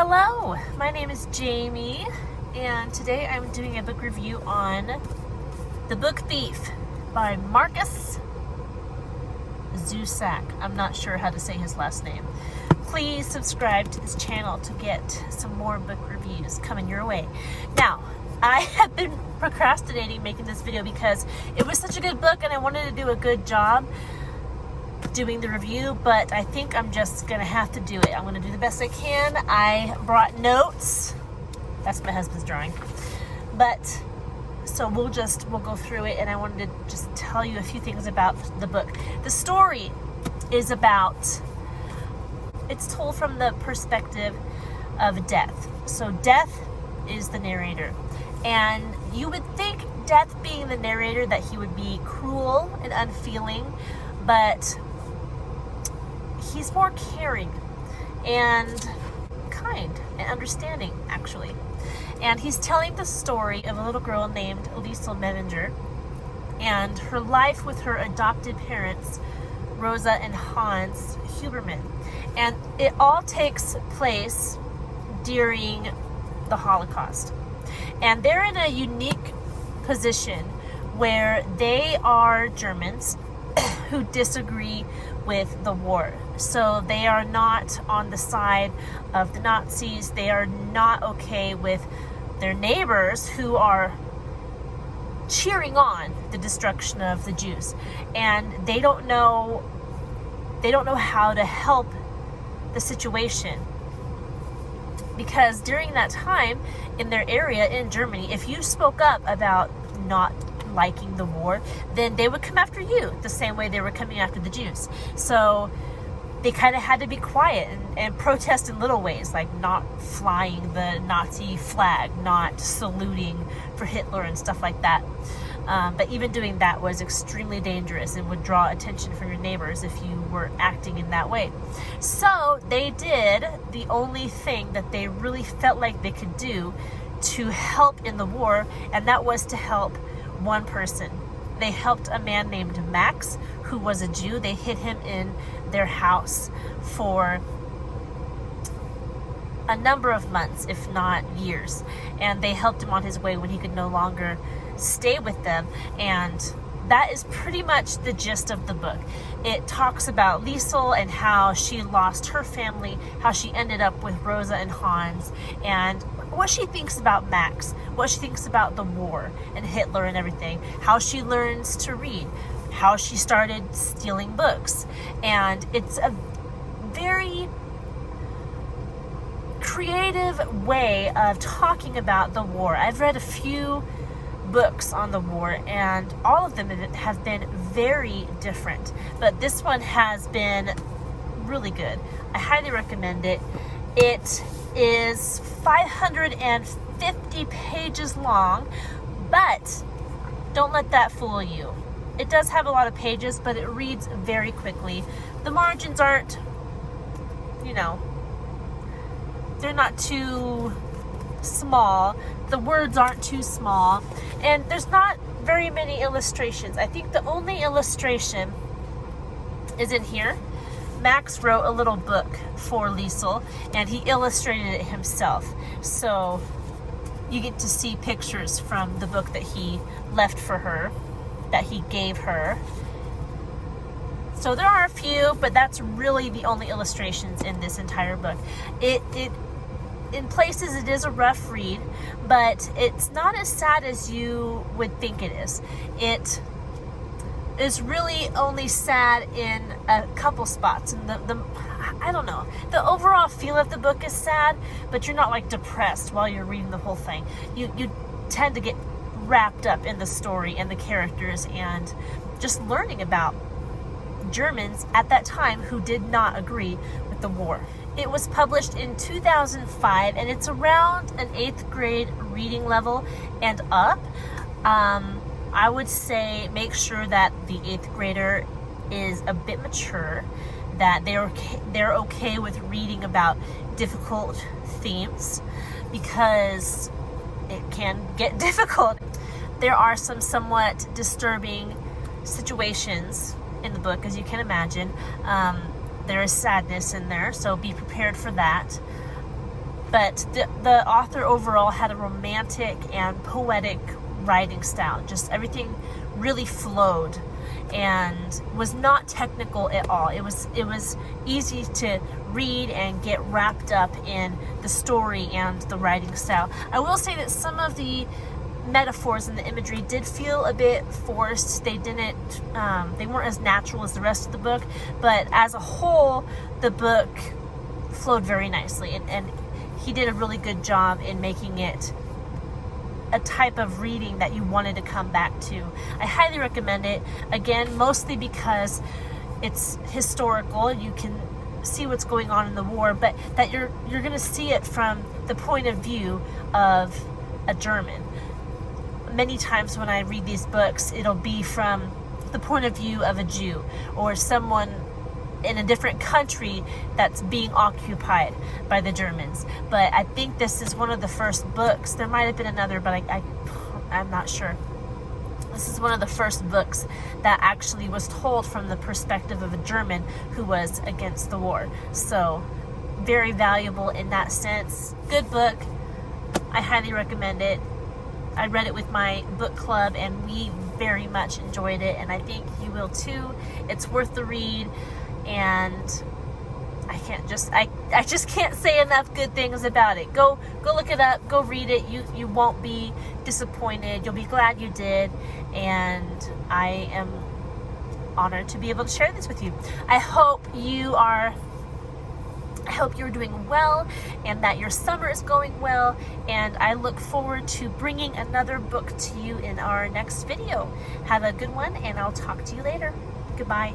Hello, my name is Jamie, and today I'm doing a book review on The Book Thief by Markus Zusak. I'm not sure how to say his last name. Please subscribe to this channel to get some more book reviews coming your way. Now, I have been procrastinating making this video because it was such a good book and I wanted to do a good job doing the review, but I think I'm just gonna have to do it. I'm gonna do the best I can. I brought notes. That's my husband's drawing. But so we'll go through it, and I wanted to just tell you a few things about the book. The story is it's told from the perspective of Death. So Death is the narrator, and you would think Death being the narrator that he would be cruel and unfeeling, but he's more caring and kind and understanding, actually. And he's telling the story of a little girl named Liesl Meminger and her life with her adopted parents, Rosa and Hans Huberman. And it all takes place during the Holocaust. And they're in a unique position where they are Germans who disagree with the war. So they are not on the side of the Nazis. They are not okay with their neighbors who are cheering on the destruction of the Jews. And they don't know how to help the situation. Because during that time in their area in Germany, if you spoke up about not liking the war, then they would come after you the same way they were coming after the Jews. So they kind of had to be quiet and protest in little ways, like not flying the Nazi flag, not saluting for Hitler and stuff like that. But even doing that was extremely dangerous and would draw attention from your neighbors if you were acting in that way. So they did the only thing that they really felt like they could do to help in the war, and that was to help one person. They helped a man named Max, who was a Jew. They hid him in their house for a number of months, if not years. And they helped him on his way when he could no longer stay with them. And that is pretty much the gist of the book. It talks about Liesl and how she lost her family, how she ended up with Rosa and Hans, and what she thinks about Max, what she thinks about the war and Hitler and everything, how she learns to read, how she started stealing books. And it's a very creative way of talking about the war. I've read a few books on the war, and all of them have been very different, but this one has been really good. I highly recommend it. It is 550 pages long, but don't let that fool you. It does have a lot of pages, but it reads very quickly. The margins aren't, they're not too small. The words aren't too small, and there's not very many illustrations. I think the only illustration is in here. Max wrote a little book for Liesl, and he illustrated it himself. So you get to see pictures from the book that he left for her, that he gave her. So there are a few, but that's really the only illustrations in this entire book. In places it is a rough read, but it's not as sad as you would think it is. It is really only sad in a couple spots, and I don't know, the overall feel of the book is sad, but you're not like depressed while you're reading the whole thing. You tend to get wrapped up in the story and the characters and just learning about Germans at that time who did not agree with the war. It was published in 2005, and it's around an 8th grade reading level and up. I would say make sure that the 8th grader is a bit mature, that they're okay with reading about difficult themes, because it can get difficult. There are some somewhat disturbing situations in the book, as you can imagine. There is sadness in there, so be prepared for that. But the author overall had a romantic and poetic writing style. Just everything really flowed and was not technical at all. It was easy to read and get wrapped up in the story and the writing style. I will say that some of the metaphors and the imagery did feel a bit forced. They weren't as natural as the rest of the book, but as a whole, the book flowed very nicely, and he did a really good job in making it a type of reading that you wanted to come back to. I highly recommend it, again, mostly because it's historical. You can see what's going on in the war, but that you're going to see it from the point of view of a German. Many times when I read these books, it'll be from the point of view of a Jew or someone in a different country that's being occupied by the Germans. But I think this is one of the first books. There might have been another, but I'm not sure. This is one of the first books that actually was told from the perspective of a German who was against the war. So very valuable in that sense. Good book. I highly recommend it. I read it with my book club and we very much enjoyed it, and I think you will too. It's worth the read, and I just can't say enough good things about it. Go look it up, go read it. You won't be disappointed. You'll be glad you did, and I am honored to be able to share this with you. I hope you're doing well and that your summer is going well, and I look forward to bringing another book to you in our next video. Have a good one, and I'll talk to you later. Goodbye.